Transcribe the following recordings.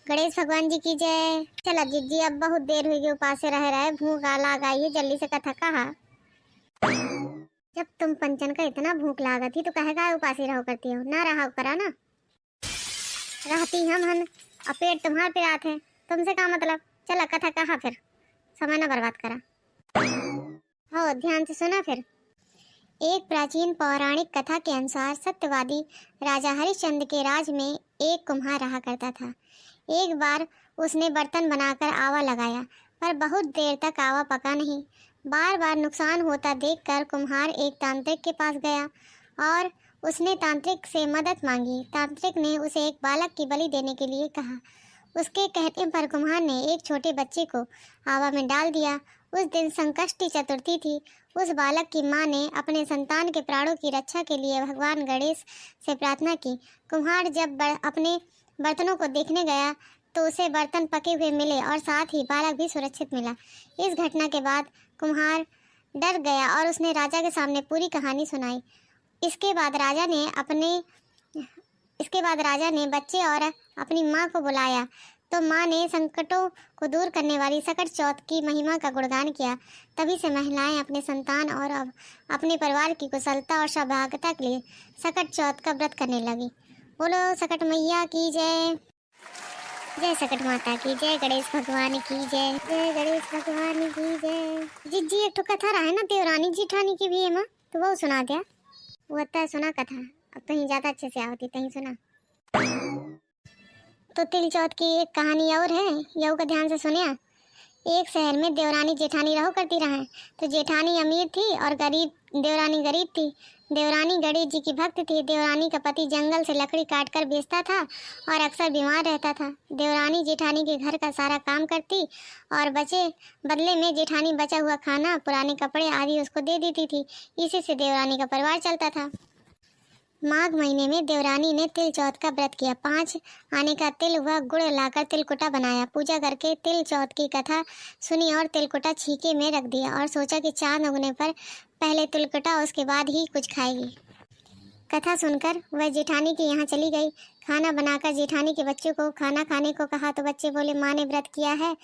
गणेश भगवान जी की जय। चल अजीत जी, अब बहुत देर हुई उपास रह रहे, भूख लाग आई है, जल्दी से कथा कहा। जब तुम पंचन का इतना भूख लागा थी तो कहेगा उपासी रहो करती हो, ना रहा करा ना रहती हम हन। अब पेट तुम्हारे पे रात है, तुमसे क्या मतलब। चला कथा कहा, फिर समय ना बर्बाद करा। हो ध्यान से सुना फिर। एक प्राचीन पौराणिक कथा के अनुसार सत्यवादी राजा हरिश्चंद्र के राज में एक कुम्हार रहा करता था। एक बार उसने बर्तन बनाकर आवा लगाया, पर बहुत देर तक आवा पका नहीं। बार बार नुकसान होता देखकर कुम्हार एक तांत्रिक के पास गया और उसने तांत्रिक से मदद मांगी। तांत्रिक ने उसे एक बालक की बलि देने के लिए कहा। उसके कहने पर कुम्हार ने एक छोटे बच्चे को आवा में डाल दिया। उस दिन संकष्टी चतुर्थी थी। उस बालक की मां ने अपने संतान के प्राणों की रक्षा के लिए भगवान गणेश से प्रार्थना की। कुम्हार जब अपने बर्तनों को देखने गया तो उसे बर्तन पके हुए मिले और साथ ही बालक भी सुरक्षित मिला। इस घटना के बाद कुम्हार डर गया और उसने राजा के सामने पूरी कहानी सुनाई। इसके बाद राजा ने बच्चे और अपनी माँ को बुलाया तो माँ ने संकटों को दूर करने वाली सकट चौथ की महिमा का गुणगान किया। तभी से महिलाएं अपने संतान और अब अपने परिवार की कुशलता और सौभाग्यता के लिए सकट चौथ का व्रत करने लगी। बोलो सकट मैया की जय। जय सकट माता की जय। गणेश भगवान की जय। जय गणेश भगवान की जय। जी एक तो कथा रहा है ना, देवरानी जेठानी की भी है माँ, तो वो सुना दिया। वो अत्ता सुना कथा, अब कहीं ज्यादा अच्छे से आवती तहीं सुना। तो तिल चौथ की एक कहानी और है, यऊ का ध्यान से सुनिया। एक शहर में देवरानी जेठानी रहो करती रहा। तो जेठानी अमीर थी और देवरानी गरीब थी। देवरानी गणेश जी की भक्त थी। देवरानी का पति जंगल से लकड़ी काट कर बेचता था और अक्सर बीमार रहता था। देवरानी जेठानी के घर का सारा काम करती और बदले में जेठानी बचा हुआ खाना, पुराने कपड़े आदि उसको दे देती थी। इसी से देवरानी का परिवार चलता था। माघ महीने में देवरानी ने तिल चौथ का व्रत किया। 5 आने का तिल व गुड़ लाकर तिलकुटा बनाया। पूजा करके तिल चौथ की कथा सुनी और तिलकुटा छीके में रख दिया और सोचा कि चांद उगने पर पहले तिलकुटा, उसके बाद ही कुछ खाएगी। कथा सुनकर वह जेठानी के यहाँ चली गई। खाना बनाकर जेठानी के बच्चों को खाना खाने को कहा तो बच्चे बोले माँ ने व्रत किया है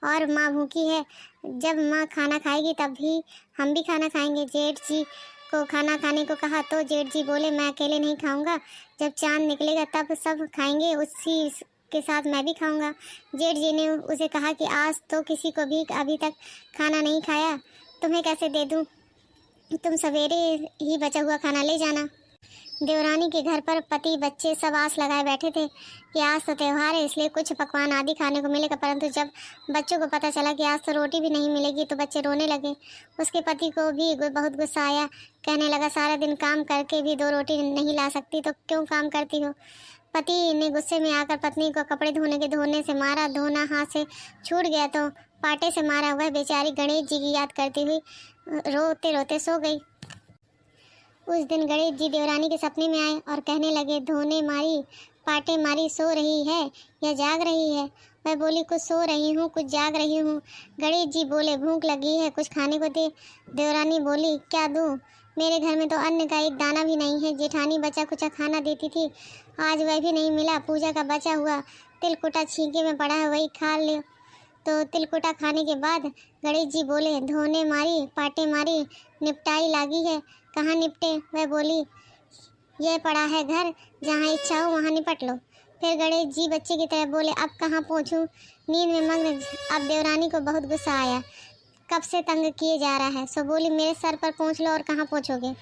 और माँ भूखी है, जब माँ खाना खाएगी तब भी हम भी खाना खाएंगे। जेठ जी को खाना खाने को कहा तो जेठ जी बोले मैं अकेले नहीं खाऊंगा, जब चांद निकलेगा तब सब खाएंगे, उसी के साथ मैं भी खाऊंगा। जेठ जी ने उसे कहा कि आज तो किसी को भी अभी तक खाना नहीं खाया, तुम्हें कैसे दे दूं, तुम सवेरे ही बचा हुआ खाना ले जाना। देवरानी के घर पर पति बच्चे सब आस लगाए बैठे थे कि आज तो त्यौहार है, इसलिए कुछ पकवान आदि खाने को मिलेगा। परंतु जब बच्चों को पता चला कि आज तो रोटी भी नहीं मिलेगी तो बच्चे रोने लगे। उसके पति को भी बहुत गुस्सा आया। कहने लगा सारा दिन काम करके भी 2 रोटी नहीं ला सकती तो क्यों काम करती हो। पति ने गुस्से में आकर पत्नी को कपड़े धोने से मारा। धोना हाथ से छूट गया तो पाटे से मारा। वह बेचारी गणेश जी की याद करती हुई रोते रोते सो गई। उस दिन गणेश जी देवरानी के सपने में आए और कहने लगे धोने मारी, पाटे मारी, सो रही है या जाग रही है। वह बोली कुछ सो रही हूँ, कुछ जाग रही हूँ। गणेश जी बोले भूख लगी है, कुछ खाने को दे। देवरानी बोली क्या दूँ, मेरे घर में तो अन्न का एक दाना भी नहीं है। जेठानी बचा कुचा खाना देती थी, आज वह भी नहीं मिला। पूजा का बचा हुआ तिलकुटा छींके में पड़ा है, वही खा लो। तो तिलकुटा खाने के बाद गणेश जी बोले धोने मारी, पाटे मारी, निपटाई लागी है, कहाँ निपटे। वह बोली यह पड़ा है घर, जहाँ इच्छा हो वहाँ निपट लो। फिर गणेश जी बच्चे की तरह बोले अब कहाँ पहुँचूँ, नींद में मग्न। अब देवरानी को बहुत गुस्सा आया, कब से तंग किए जा रहा है, सो बोली मेरे सर पर पहुँच लो और कहाँ पहुँचोगे।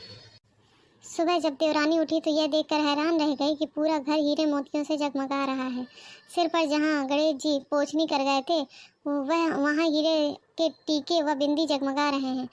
सुबह जब देवरानी उठी तो यह देखकर हैरान रह गई कि पूरा घर हीरे मोतियों से जगमगा रहा है। सिर पर जहाँ गणेश जी पोछनी कर गए थे वहाँ हीरे के टीके व बिंदी जगमगा रहे हैं।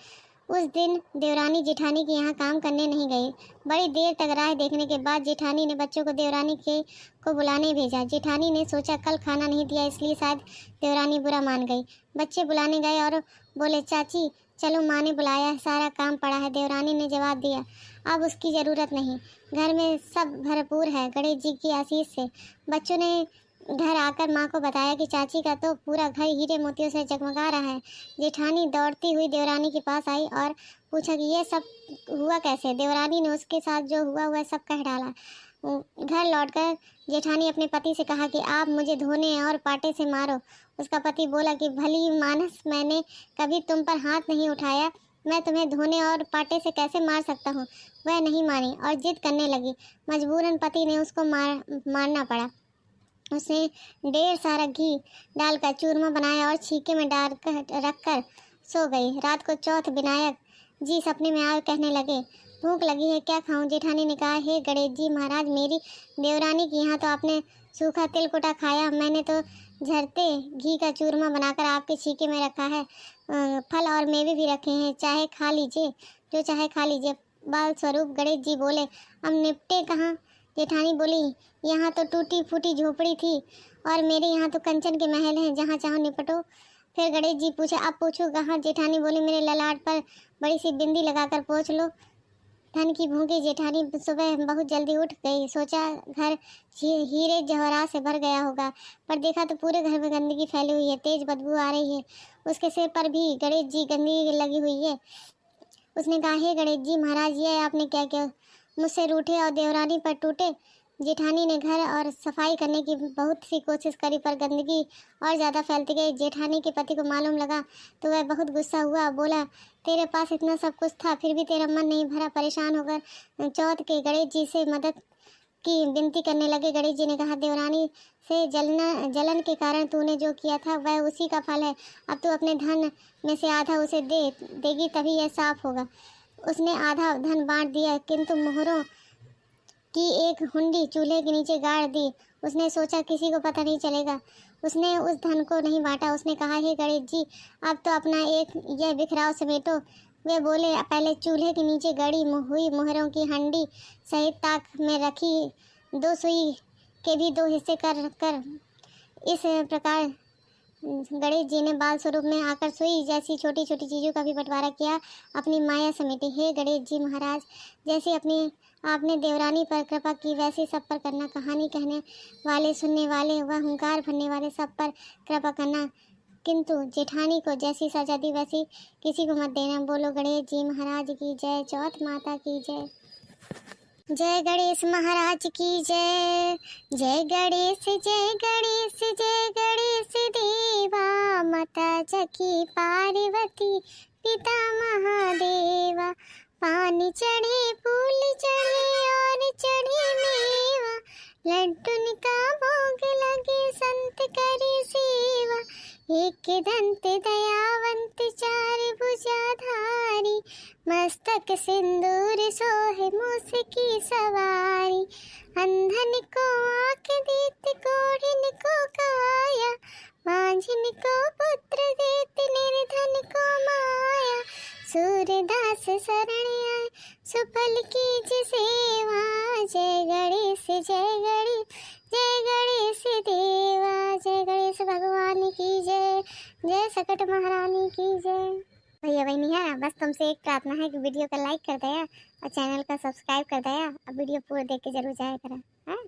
उस दिन देवरानी जेठानी के यहाँ काम करने नहीं गई। बड़ी देर तक राह देखने के बाद जेठानी ने बच्चों को देवरानी के को बुलाने भेजा। जेठानी ने सोचा कल खाना नहीं दिया इसलिए शायद देवरानी बुरा मान गई। बच्चे बुलाने गए और बोले चाची चलो, माँ ने बुलाया है, सारा काम पड़ा है। देवरानी ने जवाब दिया अब उसकी ज़रूरत नहीं, घर में सब भरपूर है गणेश जी की आशीष से। बच्चों ने घर आकर माँ को बताया कि चाची का तो पूरा घर हीरे मोतियों से जगमगा रहा है। जेठानी दौड़ती हुई देवरानी के पास आई और पूछा कि ये सब हुआ कैसे। देवरानी ने उसके साथ जो हुआ वह सब कह डाला। घर लौटकर जेठानी अपने पति से कहा कि आप मुझे धोने और पाटे से मारो। उसका पति बोला कि भली मानस, मैंने कभी तुम पर हाथ नहीं उठाया, मैं तुम्हें धोने और पाटे से कैसे मार सकता हूँ। वह नहीं मानी और जिद करने लगी। मजबूरन पति ने उसको मारना पड़ा। उसने ढेर सारा घी डालकर चूरमा बनाया और छीके में डाल रख कर सो गई। रात को चौथ विनायक जी सपने में आए कहने लगे, भूख लगी है, क्या खाऊं। जेठानी ने कहा, हे गणेश जी महाराज, मेरी देवरानी के यहाँ तो आपने सूखा तिल कुटा खाया, मैंने तो झरते घी का चूरमा बनाकर आपके छीके में रखा है। फल और मेवे भी रखे हैं, चाहे खा लीजिए, जो चाहे खा लीजिए। बाल स्वरूप गणेश जी बोले, अब निपटे कहाँ। जेठानी बोली, यहाँ तो टूटी फूटी झोपड़ी थी और मेरे यहाँ तो कंचन के महल हैं, जहाँ चाहो निपटो। फिर गणेश जी पूछे, अब पूछो कहाँ। जेठानी बोली, मेरे ललाट पर बड़ी सी बिंदी लगाकर पोंछ लो। धन की भूखी जेठानी सुबह बहुत जल्दी उठ गई। सोचा घर हीरे जवाहरात से भर गया होगा, पर देखा तो पूरे घर में गंदगी फैली हुई है, तेज बदबू आ रही है। उसके सिर पर भी गणेश जी गंदगी लगी हुई है। उसने कहा, हे गणेश जी महाराज, ये आपने क्या किया, मुझसे रूठे और देवरानी पर टूटे। जेठानी ने घर और सफाई करने की बहुत सी कोशिश करी, पर गंदगी और ज़्यादा फैलती गई। जेठानी के पति को मालूम लगा तो वह बहुत गुस्सा हुआ। बोला, तेरे पास इतना सब कुछ था, फिर भी तेरा मन नहीं भरा। परेशान होकर चौथ के गणेश जी से मदद की विनती करने लगे। गणेश जी ने कहा, देवरानी से जलन के कारण तूने जो किया था वह उसी का फल है। अब तू अपने धन में से आधा उसे देगी, तभी यह साफ होगा। उसने आधा धन बांट दिया, किंतु मोहरों की एक हुंडी चूल्हे के नीचे गाड़ दी। उसने सोचा किसी को पता नहीं चलेगा। उसने उस धन को नहीं बांटा। उसने कहा, हे गणेश जी, अब तो अपना एक यह बिखराव समेटो। वे बोले, पहले चूल्हे के नीचे गड़ी हुई मोहरों की हंडी सहित ताक में रखी 2 सुई के भी 2 हिस्से कर इस प्रकार गणेश जी ने बाल स्वरूप में आकर सुई जैसी छोटी छोटी चीज़ों का भी बंटवारा किया, अपनी माया समेटी। हे गणेश जी महाराज, जैसे आपने देवरानी पर कृपा की, वैसे सब पर करना। कहानी कहने वाले, सुनने वाले व हुंकार भरने वाले सब पर कृपा करना, किंतु जेठानी को जैसी सजा दी वैसी किसी को मत देना। बोलो गणेश जी महाराज की जय, चौथ माता की जय। जय गणेश महाराज की जय। जय गणेश, जय गणेश, जय गणेश देवा, माता जकी पार्वती, पिता महादेवा। पानी चढ़े, फूल चढ़े और चढ़े मेवा, लड्डू का भोग लगे, संत करे सेवा। एक दंत दयावंत, 4 भुजाधारी, मस्तक सिंदूर सोहे, मूस की सवारी। अंधन को आँख देते, कोढ़िन को काया, मांझिन को पुत्र देते, निर्धन को माया। सूरदास शरण आए, सुफल कीज सेवा। जय गणेश, जय गणेश, जय गणेश देवा। जय गणेश भगवान की जय, जय सकट महारानी की जय। भैया बहनी है, बस तुमसे एक प्रार्थना है कि वीडियो को लाइक कर दिया और चैनल को सब्सक्राइब कर दिया। अब वीडियो पूरा देख के जरूर जाया करें। हाँ।